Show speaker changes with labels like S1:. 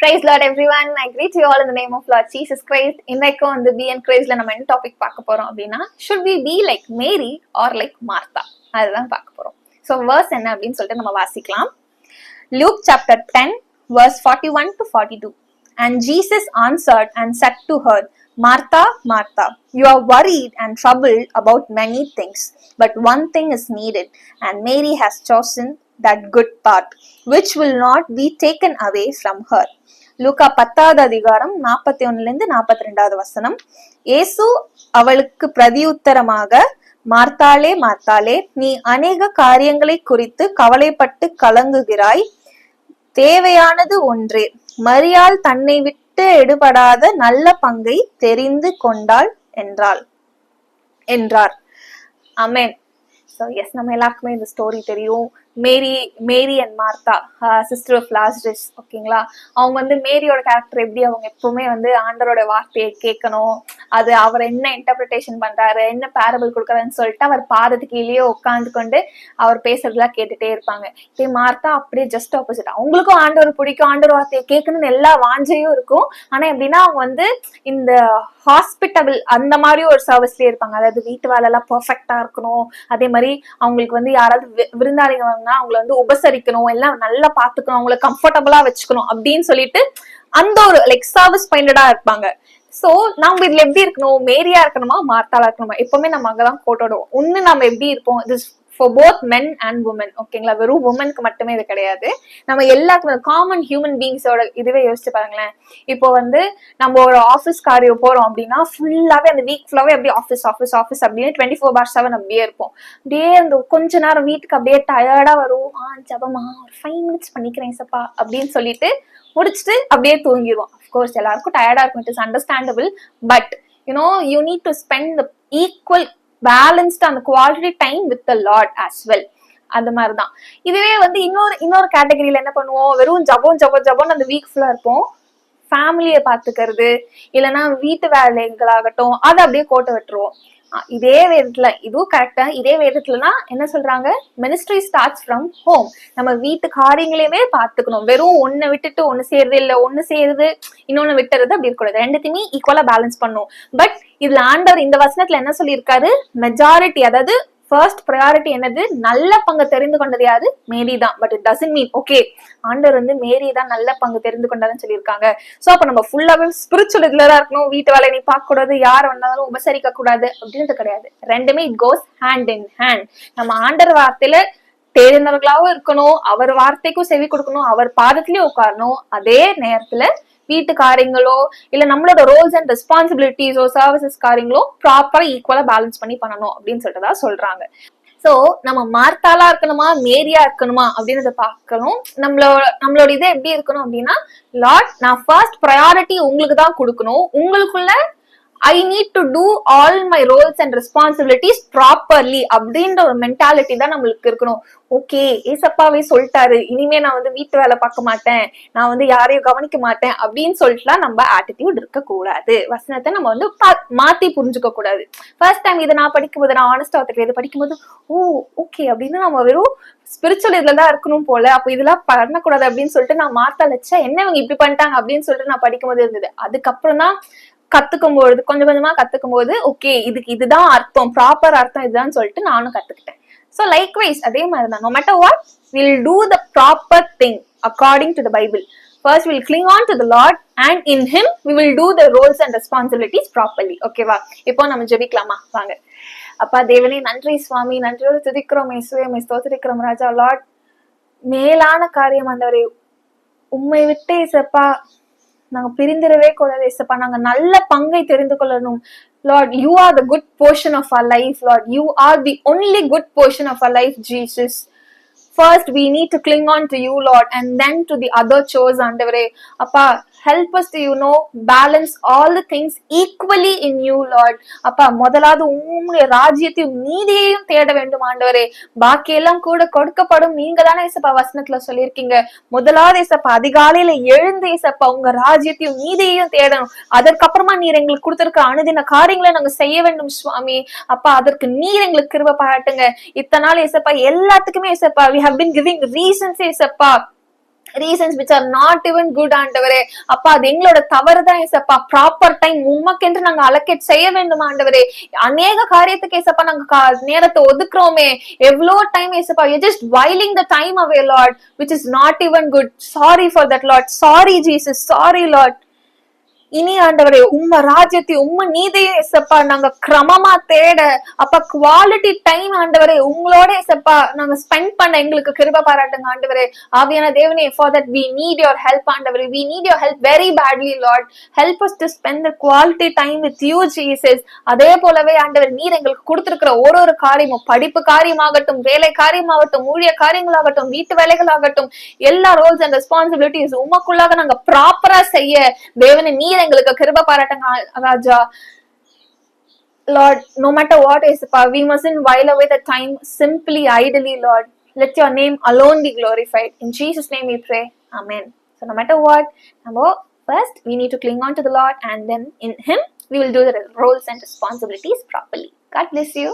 S1: Praise Lord everyone. I greet you all in the name of Lord Jesus Christ. இன்னைக்கு வந்து be encouraged நம்ம என்ன topic பார்க்க போறோம் அப்படின்னா should we be like Mary or like Martha? அதுதான் பார்க்க போறோம். So verse என்ன அப்படின்னு சொல்லிட்டு நம்ம வாசிக்கலாம். Luke chapter 10 verse 41 to 42. And Jesus answered and said to her, Martha, Martha, you are worried and troubled about many things, but one thing is needed, and Mary has chosen that good part, which will not be taken away from her. லூக்கா 10வது அதிகாரம் 41 42 வசனம். இயேசு அவளுக்கு பிரதியுத்தரமாக, மார்த்தாளே மார்த்தாளே, நீ அநேக காரியங்களை குறித்து கவலைப்பட்டு கலங்குகிறாய், தேவையானது ஒன்றே, மரியாள் தன்னை விட்டு எடுபடாத நல்ல பங்கை தெரிந்து கொண்டாள் என்றார். ஆமென். So yes, நம்ம எல்லாருக்குமே இந்த ஸ்டோரி தெரியும். Mary and Martha, sister of Lazarus. ஓகேங்களா, அவங்க வந்து மேரியோட கேரக்டர் எப்படி, அவங்க எப்பவுமே வந்து ஆண்டவரோட வார்த்தையை கேட்கணும், அது அவர் என்ன இன்டர்பிரிட்டேஷன் பண்றாரு, என்ன பேரபிள் கொடுக்குறாருன்னு சொல்லிட்டு அவர் பாதத்துக்கு கீழேயே உட்காந்து கொண்டு அவர் பேசுறதுலாம் கேட்டுட்டே இருப்பாங்க. இதே மார்த்தா அப்படியே ஜஸ்ட் ஆப்போசிட். அவங்களுக்கும் ஆண்டவர் பிடிக்கும், ஆண்டவர் வார்த்தையை கேட்கணும்னு எல்லா வாஞ்சையும் இருக்கும். ஆனா எப்படின்னா அவங்க வந்து இந்த ஹாஸ்பிட்டபிள் அந்த மாதிரி ஒரு சர்வீஸ்லயே இருப்பாங்க. அதாவது வீட்டு வேலை எல்லாம் பெர்ஃபெக்டா இருக்கணும், அதே மாதிரி அவங்களுக்கு வந்து யாராவது விருந்தாளிங்க அவங்களை வந்து உபசரிக்கணும், எல்லாம் நல்லா பாத்துக்கணும், அவங்களை கம்ஃபர்டபுளா வச்சுக்கணும் அப்படின்னு சொல்லிட்டு அந்த ஒரு லைக் சர்வீஸ் மைண்டடா இருப்பாங்க. சோ நம்ம இதுல எப்படி இருக்கணும், மேரியா இருக்கணுமா மார்த்தாளா இருக்கணுமா? எப்பவுமே நம்ம அங்கதான் கோட்டோடுவோம். ஒண்ணு நம்ம எப்படி இருப்போம், this for both men and women. ஓகேங்களா, வெறும் உமனுக்கு மட்டுமே இது கிடையாது, நம்ம எல்லாருக்குமே காமன் ஹியூமன் பீங்ஸோட இதுவே யோசிச்சு பாருங்களேன். இப்போ வந்து நம்ம ஒரு ஆஃபீஸ் காரியம் போறோம் அப்படின்னா ஃபுல்லாவே அந்த வீக் ஃபுல்லாவே அப்படியே ஆஃபீஸ் ஆஃபீஸ் ஆஃபீஸ் அப்படின்னு 24/7 அப்படியே இருப்போம். அப்படியே அந்த கொஞ்ச நேரம் வீட்டுக்கு அப்படியே டயர்டா வரும், ஜபமா ஒரு 5 minutes பண்ணிக்கிறேன் சப்பா அப்படின்னு சொல்லிட்டு முடிச்சுட்டு அப்படியே தூங்கிடுவோம். அஃப்கோர்ஸ் எல்லாருக்கும் டயர்டா இருக்கும், it is understandable. But you need to spend the equal balanced அந்த quality time with the Lord as well. அந்த மாதிரிதான். இதுவே வந்து இன்னொரு கேட்டகரியில என்ன பண்ணுவோம், வெறும் ஜபம் அந்த வீக் ஃபுல்லா இருப்போம். ஃபேமிலியை பாத்துக்கிறது இல்லைன்னா வீட்டு வேலைகளாகட்டும் அதை அப்படியே கோட்டை விட்டுருவோம். இதே வேதத்துல இதுவும் கரெக்டா, இதே வேதத்துலனா என்ன சொல்றாங்க, மினிஸ்ட்ரி ஸ்டார்ட்ஸ் ஃப்ரம் ஹோம். நம்ம வீட்டு காரியங்களையுமே பாத்துக்கணும். வெறும் ஒண்ணு விட்டுட்டு ஒண்ணு செய்யறது இல்ல, ஒண்ணு செய்யறது இன்னொன்னு விட்டுறது அப்படி இருக்கக்கூடாது. ரெண்டுத்தையுமே ஈக்குவலா பேலன்ஸ் பண்ணும். பட் இதுல ஆண்டவர் இந்த வசனத்துல என்ன சொல்லியிருக்காரு, மெஜாரிட்டி, அதாவது ஃபர்ஸ்ட் ப்ரையாரிட்டி என்னது, நல்ல பங்கு தெரிந்து கொண்டது யாரு, மேரி தான். But it doesn't mean okay ஆண்டவர் வந்து மேரி தான் நல்ல பங்கு தெரிந்து கொண்டதுன்னு சொல்லியிருக்காங்க. சோ அப்ப நம்ம ஃபுல்லாவே ஸ்பிரிச்சுவல் இதுலதான் இருக்கணும், வீட்டு வேலை நீ பார்க்க கூடாது, யார் வந்தாலும் உபசரிக்க கூடாது அப்படின்றது கிடையாது. ரெண்டுமே it goes hand in hand. நம்ம ஆண்டவர் வார்த்தையில தேர்ந்தவர்களாவும் இருக்கணும், அவர் வார்த்தைக்கும் செவி கொடுக்கணும், அவர் பாதத்திலயும் உட்காரணும். அதே நேரத்துல வீட்டு காரியங்களோ இல்ல நம்மளோட ரோல்ஸ் அண்ட் ரெஸ்பான்சிபிலிட்டிஸோ சர்வீசஸ் காரியங்களோ ப்ராப்பரா ஈக்குவலா பேலன்ஸ் பண்ணி பண்ணணும் அப்படின்னு சொல்லிட்டு சொல்றாங்க. சோ நம்ம மார்த்தாளா இருக்கணுமா மேரியா இருக்கணுமா அப்படின்றத பார்க்கணும். நம்மளோட இது எப்படி இருக்கணும் அப்படின்னா, லார்ட் நான் ஃபர்ஸ்ட் ப்ரையாரிட்டி உங்களுக்கு தான் கொடுக்கணும், உங்களுக்குள்ள I need to do all my roles and responsibilities properly அப்படின்ற ஒரு மென்டாலிட்டி தான் நம்மளுக்கு இருக்கணும். ஓகே ஏசப்பாவே சொல்லிட்டாரு, இனிமே நான் வந்து வீட்டு வேலை பார்க்க மாட்டேன், நான் வந்து யாரையும் கவனிக்க மாட்டேன் அப்படின்னு சொல்லிட்டுலாம் நம்ம ஆட்டிடியூட் இருக்க கூடாது. வசனத்தை நம்ம வந்து மாத்தி புரிஞ்சுக்க கூடாது. ஃபர்ஸ்ட் டைம் இதை நான் படிக்கும்போது, நான் ஆனஸ்டா ஒத்துக்கிறேன், இதை படிக்கும்போது ஓகே அப்படின்னு நம்ம வெறும் ஸ்பிரிச்சுவல் இதுலதான் இருக்கணும் போல, அப்போ இதெல்லாம் பண்ணக்கூடாது அப்படின்னு சொல்லிட்டு நான் மாத்தாளச்சா என்ன இவங்க இப்படி பண்ணிட்டாங்க அப்படின்னு சொல்லிட்டு நான் படிக்கும்போது இருந்தது. அதுக்கப்புறம் தான் கத்துக்கும்போது கொஞ்சம் கொஞ்சமா கத்துக்கும்போது ஓகே இதுதான் அர்த்தம், ப்ராப்பர் அர்த்தம் இதுதான் சொல்லிட்டு நானும் கத்துக்கிட்டேன். சோ லைக்வைஸ் அதே மாதிரிதான், no matter what we'll do the proper thing according to the Bible. First we'll cling on to the Lord and in him we will do the roles and responsibilities properly. ஓகேவா, இப்போ நம்ம ஜெபிக்கலாமா? வாங்க. அப்பா தேவனே, நன்றி சுவாமி, நன்றியோடு துதிக்கிறோம், இயேசுவே ஸ்தோத்திரிக்கிறோம் ராஜா. லார்ட் மேலான காரியம் ஆண்டவரே, உம்மை விட்டு இயேசப்பா நாங்க பிரிந்திரவே கூடாது இயேசப்பா, நாங்க நல்ல பங்கை தெரிந்து கொள்ளணும். Lord, you are the good portion of our life. Lord, you are the only good portion of our life, Jesus. First we need to cling on to you, Lord, and then to the other chores. ஆண்டவரே அப்பா, help us to balance all the things equally in you, Lord. அப்பா முதலாவது உம்முடைய ராஜ்யத்தையும் நீதியையும் தேட வேண்டும் ஆண்டவரே, பாக்கி எல்லாம் கூட கொடுக்கப்படும். நீங்க தானே இயேசப்பா வசனத்துல சொல்லியிருக்கீங்க, முதலாவது இயேசப்பா அதிகாலையில எழுந்து இயேசப்பா உங்க ராஜ்யத்தையும் நீதியையும் தேடணும், அதற்கப்புறமா நீர் எங்களுக்கு கொடுத்திருக்க அனுதின காரியங்களை நாங்க செய்ய வேண்டும் சுவாமி. அப்பா அதற்கு நீர் எங்களுக்கு கிருபை பாராட்டுங்க. இத்தனை நாள் இயேசப்பா எல்லாத்துக்குமே இயேசப்பா we have been giving reasons இயேசப்பா reasons which are not even good ஆண்டவரே. அப்பா அது எங்களோட தவறுதான் ஏசப்பா. ப்ராப்பர் டைம் உமக்கென்று நாங்க அலோகேட் செய்ய வேண்டும் ஆண்டவரே. அநேக காரியத்துக்கு ஏசப்பா நாங்க நேரத்தை ஒதுக்குறோமே. எவ்வளோ டைம் ஏசப்பா, you're just whiling the time away Lord, which is not even good. Sorry for that Lord. Sorry Jesus. Sorry Lord. இனி ஆண்டவரே உம்ம ராஜ்யத்தை உம்ம நீதியும் ஏசப்பா நாங்க கிரமமா தேட, அப்ப குவாலிட்டி டைம் ஆண்டவரே உங்களோட ஏசப்பா நாங்க ஸ்பெண்ட் பண்ண எங்களுக்கு கிருபை பாராட்டுங்க ஆண்டவரே. ஆவியான தேவனே, for that we need your help ஆண்டவரே. we need your help very badly Lord. help us to spend the quality time with you Jesus. அதே போலவே ஆண்டவர் நீர் எங்களுக்கு கொடுத்திருக்கிற ஒரு ஒரு காரியமும், படிப்பு காரியமாகட்டும், வேலை காரியமாகட்டும், ஊழிய காரியங்களாகட்டும், வீட்டு வேலைகளாகட்டும், எல்லா ரோல்ஸ் அண்ட் ரெஸ்பான்சிபிலிட்டிஸ் உமக்குள்ளாக நாங்க ப்ராப்பரா செய்ய தேவனே நீர் எங்களுக்கு கிருபை பாராட்டுங்க ராஜா. Lord, no matter what is, we mustn't while away the time simply idly Lord. Let your name alone be glorified. In Jesus name we pray. Amen. So no matter what, first we need to cling on to the Lord, and then in him we will do the roles and responsibilities properly. God bless you.